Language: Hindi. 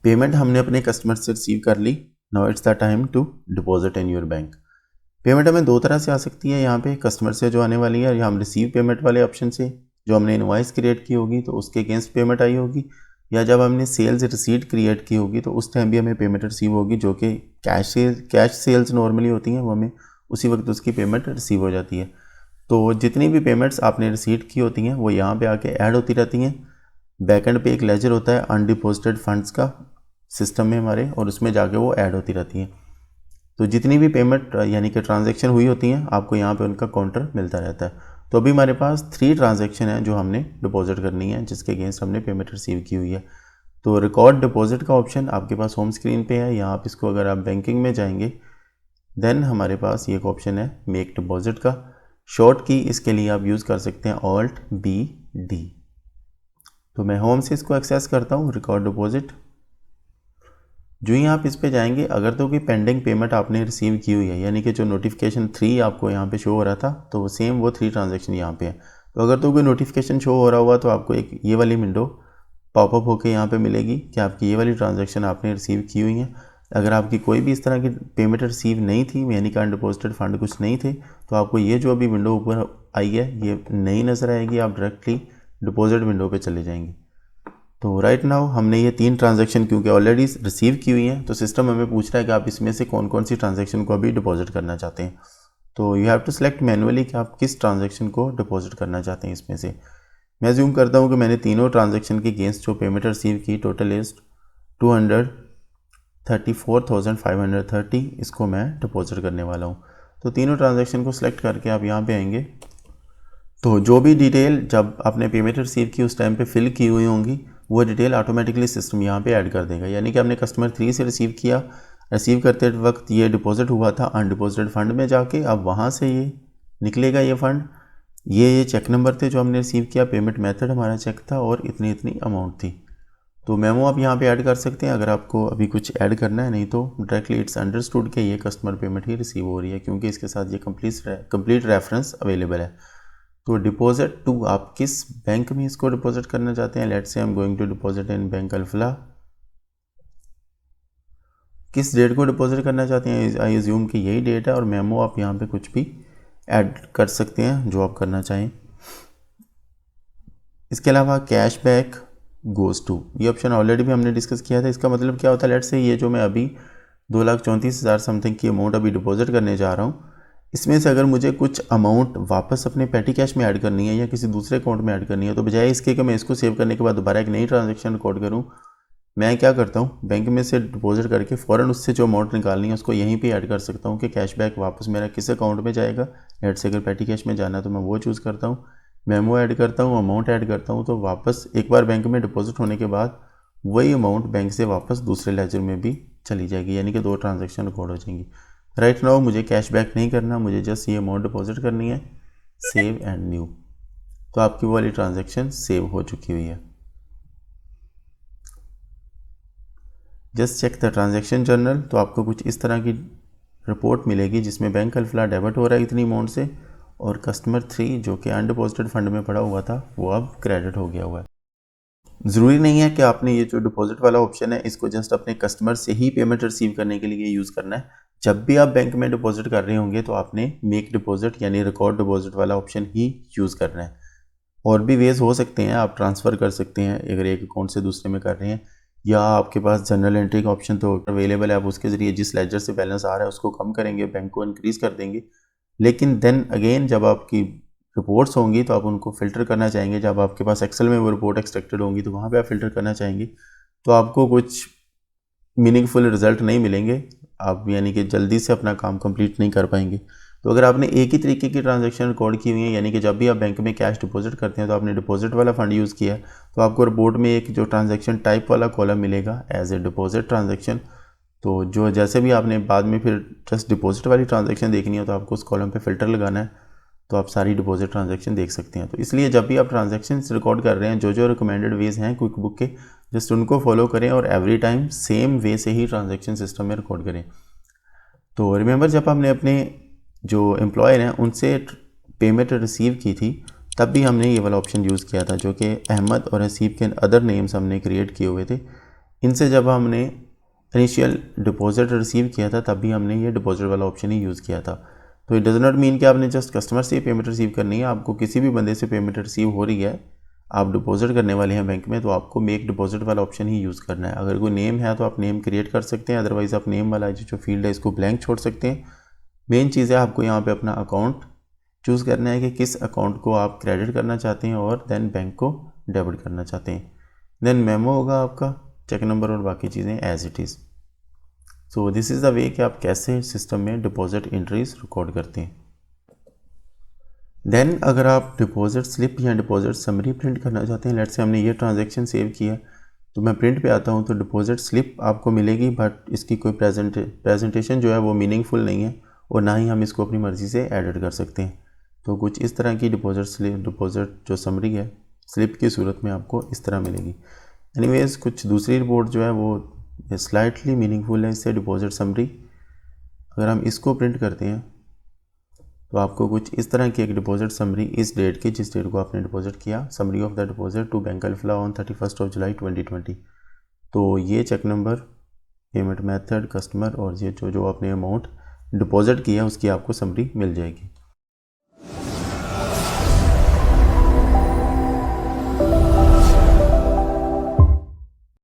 पेमेंट हमने अपने कस्टमर से रिसीव कर ली, now it's the time to deposit in your bank. Payment हमें दो तरह से आ सकती है यहाँ पे, कस्टमर से जो आने वाली है, या हम रिसीव पेमेंट वाले ऑप्शन से जो हमने इनवॉइस क्रिएट की होगी तो उसके अगेंस्ट पेमेंट आई होगी, या जब हमने सेल्स रिसीट क्रिएट की होगी तो उस टाइम भी हमें पेमेंट रिसीव होगी, जो कि कैश सेल्स नॉर्मली होती हैं वो हमें उसी वक्त उसकी पेमेंट रिसीव हो जाती है। तो जितनी भी पेमेंट्स आपने रिसीट की होती हैं वो यहाँ पे आके ऐड होती रहती हैं। बैकएंड पे एक लेजर होता है अनडिपॉजिटेड फंड्स का सिस्टम में हमारे, और उसमें जाके वो ऐड होती रहती हैं। तो जितनी भी पेमेंट यानी कि ट्रांजैक्शन हुई होती हैं आपको यहाँ पे उनका काउंटर मिलता रहता है। तो अभी हमारे पास 3 ट्रांजैक्शन है जो हमने डिपॉजिट करनी है, जिसके अगेंस्ट हमने पेमेंट रिसीव की हुई है। तो रिकॉर्ड डिपॉजिट का ऑप्शन आपके पास होम स्क्रीन पे है। यहाँ आप इसको अगर आप बैंकिंग में जाएंगे देन हमारे पास ये एक ऑप्शन है मेक डिपॉजिट का। शॉर्ट की इसके लिए आप यूज़ कर सकते हैं Alt+B+D। तो मैं होम से इसको एक्सेस करता हूँ, रिकॉर्ड डिपॉजिट। जो ही आप इस पे जाएंगे, अगर तो कोई पेंडिंग पेमेंट आपने रिसीव की हुई है, यानी कि जो नोटिफिकेशन 3 आपको यहाँ पे शो हो रहा था, तो सेम वो 3 ट्रांजैक्शन यहाँ पे है। तो अगर तो कोई नोटिफिकेशन शो हो रहा हुआ तो आपको एक ये वाली विंडो पॉपअप होकर यहाँ पे मिलेगी कि आपकी ये वाली ट्रांजैक्शन आपने रिसीव की हुई है। अगर आपकी कोई भी इस तरह की पेमेंट रिसीव नहीं थी, यानी कि अनडिपॉजिटेड फंड कुछ नहीं थे, तो आपको ये जो अभी विंडो ऊपर आई है ये नहीं नज़र आएगी, आप डायरेक्टली डिपॉजिट विंडो पे चले जाएंगे। तो राइट नाउ हमने ये 3 ट्रांजैक्शन क्योंकि ऑलरेडी रिसीव की हुई हैं, तो सिस्टम हमें पूछ रहा है कि आप इसमें से कौन कौन सी ट्रांजैक्शन को अभी डिपॉजिट करना चाहते हैं। तो you have to select manually कि आप किस ट्रांजैक्शन को डिपॉजिट करना चाहते हैं इसमें से। मैं ज्यूम करता हूँ कि मैंने तीनों ट्रांजैक्शन के अगेंस्ट जो पेमेंट रिसीव की, टोटल इज 234,530, इसको मैं डिपॉजिट करने वाला हूँ। तो तीनों ट्रांजैक्शन को सिलेक्ट करके आप यहाँ पे आएंगे, तो जो भी डिटेल जब आपने पेमेंट रिसीव की उस टाइम पे फिल की हुई होंगी वो डिटेल ऑटोमेटिकली सिस्टम यहाँ पे ऐड कर देगा। यानी कि आपने कस्टमर 3 से रिसीव किया, रिसीव करते वक्त ये डिपॉजिट हुआ था अनडिपॉजिटेड फंड में जाके, अब वहाँ से ये निकलेगा ये फ़ंड। ये चेक नंबर थे जो हमने रिसीव किया, पेमेंट मेथड हमारा चेक था और इतनी इतनी अमाउंट थी। तो मेमो आप यहाँ पे ऐड कर सकते हैं अगर आपको अभी कुछ ऐड करना है, नहीं तो डायरेक्टली इट्स अंडरस्टूड कि ये कस्टमर पेमेंट ही रिसीव हो रही है क्योंकि इसके साथ ये कंप्लीट रेफरेंस अवेलेबल है। तो डिपॉजिट टू, आप किस बैंक में इसको डिपॉजिट करना चाहते हैं। Let's say I am going to deposit in bank Alfalah. किस डेट को डिपॉजिट करना चाहते हैं, आई अज्यूम कि यही डेट है, और मेमो आप यहाँ पे कुछ भी ऐड कर सकते हैं जो आप करना चाहें। इसके अलावा कैश बैक गोज़ टू, ये ऑप्शन ऑलरेडी भी हमने डिस्कस किया था। इसका मतलब क्या होता है, लेट्स से ये जो मैं अभी 2,34,000 समथिंग की अमाउंट अभी डिपॉजिट करने जा रहा हूँ, इसमें से अगर मुझे कुछ अमाउंट वापस अपने पेटी कैश में ऐड करनी है या किसी दूसरे अकाउंट में ऐड करनी है, तो बजाय इसके कि मैं इसको सेव करने के बाद दोबारा एक नई ट्रांजैक्शन रिकॉर्ड करूँ, मैं क्या करता हूँ, बैंक में से डिपॉजिट करके फ़ौरन उससे जो अमाउंट निकालनी है उसको यहीं पे ऐड कर सकता हूँ कि कैशबैक वापस मेरा किस अकाउंट में जाएगा। लेट से अगर पेटी कैश में जाना है तो मैं वो चूज़ करता हूँ, मेमो ऐड करता हूँ, अमाउंट ऐड करता हूँ, तो वापस एक बार बैंक में डिपॉजिट होने के बाद वही अमाउंट बैंक से वापस दूसरे लेजर में भी चली जाएगी, यानी कि 2 ट्रांजेक्शन रिकॉर्ड हो जाएंगी। राइट नाउ मुझे कैशबैक नहीं करना, मुझे जस्ट ये अमाउंट डिपॉजिट करनी है, सेव एंड न्यू। तो आपकी वो वाली ट्रांजैक्शन सेव हो चुकी हुई है। Just check the transaction journal, तो आपको कुछ इस तरह की रिपोर्ट मिलेगी जिसमें बैंक अल्फला डेबिट हो रहा है इतनी अमाउंट से, और कस्टमर 3 जो कि अनडिपॉजिटेड फंड में पड़ा हुआ था वो अब क्रेडिट हो गया हुआ है। ज़रूरी नहीं है कि आपने ये जो डिपॉजिट वाला ऑप्शन है इसको जस्ट अपने कस्टमर से ही पेमेंट रिसीव करने के लिए यूज़ करना है। जब भी आप बैंक में डिपॉजिट कर रहे होंगे तो आपने मेक डिपॉजिट यानी रिकॉर्ड डिपॉजिट वाला ऑप्शन ही यूज़ करना है। और भी वेज हो सकते हैं, आप ट्रांसफ़र कर सकते हैं अगर एक अकाउंट से दूसरे में कर रहे हैं, या आपके पास जनरल एंट्री का ऑप्शन तो अवेलेबल है, आप उसके ज़रिए जिस लेजर से बैलेंस आ रहा है उसको कम करेंगे, बैंक को इंक्रीज़ कर देंगे। लेकिन देन अगेन जब आपकी रिपोर्ट्स होंगी तो आप उनको फ़िल्टर करना चाहेंगे, जब आपके पास एक्सेल में वो रिपोर्ट एक्सट्रैक्टेड होंगी तो वहाँ पे आप फ़िल्टर करना चाहेंगे, तो आपको कुछ मीनिंगफुल रिज़ल्ट नहीं मिलेंगे, आप यानी कि जल्दी से अपना काम कंप्लीट नहीं कर पाएंगे। तो अगर आपने एक ही तरीके की ट्रांजैक्शन रिकॉर्ड की हुई है, यानी कि जब भी आप बैंक में कैश डिपॉजिट करते हैं तो आपने डिपॉजिट वाला फंड यूज़ किया, तो आपको रिपोर्ट में एक जो ट्रांजैक्शन टाइप वाला कॉलम मिलेगा एज ए डिपॉजिट ट्रांजैक्शन। तो जो जैसे भी आपने बाद में फिर जस्ट डिपॉजिट वाली ट्रांजैक्शन देखनी है तो आपको उस कॉलम पे फ़िल्टर लगाना है, तो आप सारी डिपॉजिट ट्रांजैक्शन देख सकते हैं। तो इसलिए जब भी आप ट्रांजैक्शन रिकॉर्ड कर रहे हैं, जो जो रिकमेंडेड वेज हैं क्विक बुक के, जस्ट उनको फॉलो करें और एवरी टाइम सेम वे से ही ट्रांजैक्शन सिस्टम में रिकॉर्ड करें। तो रिमेंबर जब हमने अपने जो एम्प्लॉयर हैं उनसे पेमेंट रिसीव की थी तब भी हमने ये वाला ऑप्शन यूज़ किया था, जो कि अहमद और हसीब के अदर नेम्स हमने क्रिएट किए हुए थे। इनसे जब हमने इनिशियल डिपॉजिट रिसीव किया था तब भी हमने ये डिपॉजिट वाला ऑप्शन ही यूज़ किया था। तो इट डज़ नॉट मीन कि आपने जस्ट कस्टमर से पेमेंट रिसीव करनी है, आपको किसी भी बंदे से पेमेंट रिसीव हो रही है, आप डिपॉजिट करने वाले हैं बैंक में, तो आपको मेक डिपॉजिट वाला ऑप्शन ही यूज़ करना है। अगर कोई नेम है तो आप नेम क्रिएट कर सकते हैं, अदरवाइज़ आप नेम वाला जो फील्ड है इसको ब्लैंक छोड़ सकते हैं। मेन चीज़ है आपको यहाँ पे अपना अकाउंट चूज़ करना है कि किस अकाउंट को आप क्रेडिट करना चाहते हैं और देन बैंक को डेबिट करना चाहते हैं। देन मेमो होगा आपका, चेक नंबर और बाकी चीज़ें as it is. So this is the way कि आप कैसे सिस्टम में डिपॉजिट एंट्रीज रिकॉर्ड करते हैं। देन अगर आप डिपॉजिट स्लिप या डिपॉजिट समरी प्रिंट करना चाहते हैं, लेट्स से हमने ये ट्रांजैक्शन सेव किया, तो मैं प्रिंट पे आता हूँ तो डिपॉजिट स्लिप आपको मिलेगी, बट इसकी कोई प्रेजेंटेशन जो है वो मीनिंगफुल नहीं है और ना ही हम इसको अपनी मर्ज़ी से एडिट कर सकते हैं। तो कुछ इस तरह की डिपॉजिट स्लिप, डिपॉजिट जो समरी है स्लिप की सूरत में आपको इस तरह मिलेगी। एनीवेज कुछ दूसरी रिपोर्ट जो है वो स्लाइटली मीनिंगफुल है इससे डिपॉजिट समरी। अगर हम इसको प्रिंट करते हैं तो आपको कुछ इस तरह की एक डिपॉजिट समरी इस डेट की, जिस डेट को आपने डिपॉजिट किया, summary of the deposit to bank Alfalah on 31 July 2020। तो ये check number, payment method, customer और ये जो आपने अमाउंट डिपॉजिट किया उसकी आपको समरी मिल जाएगी।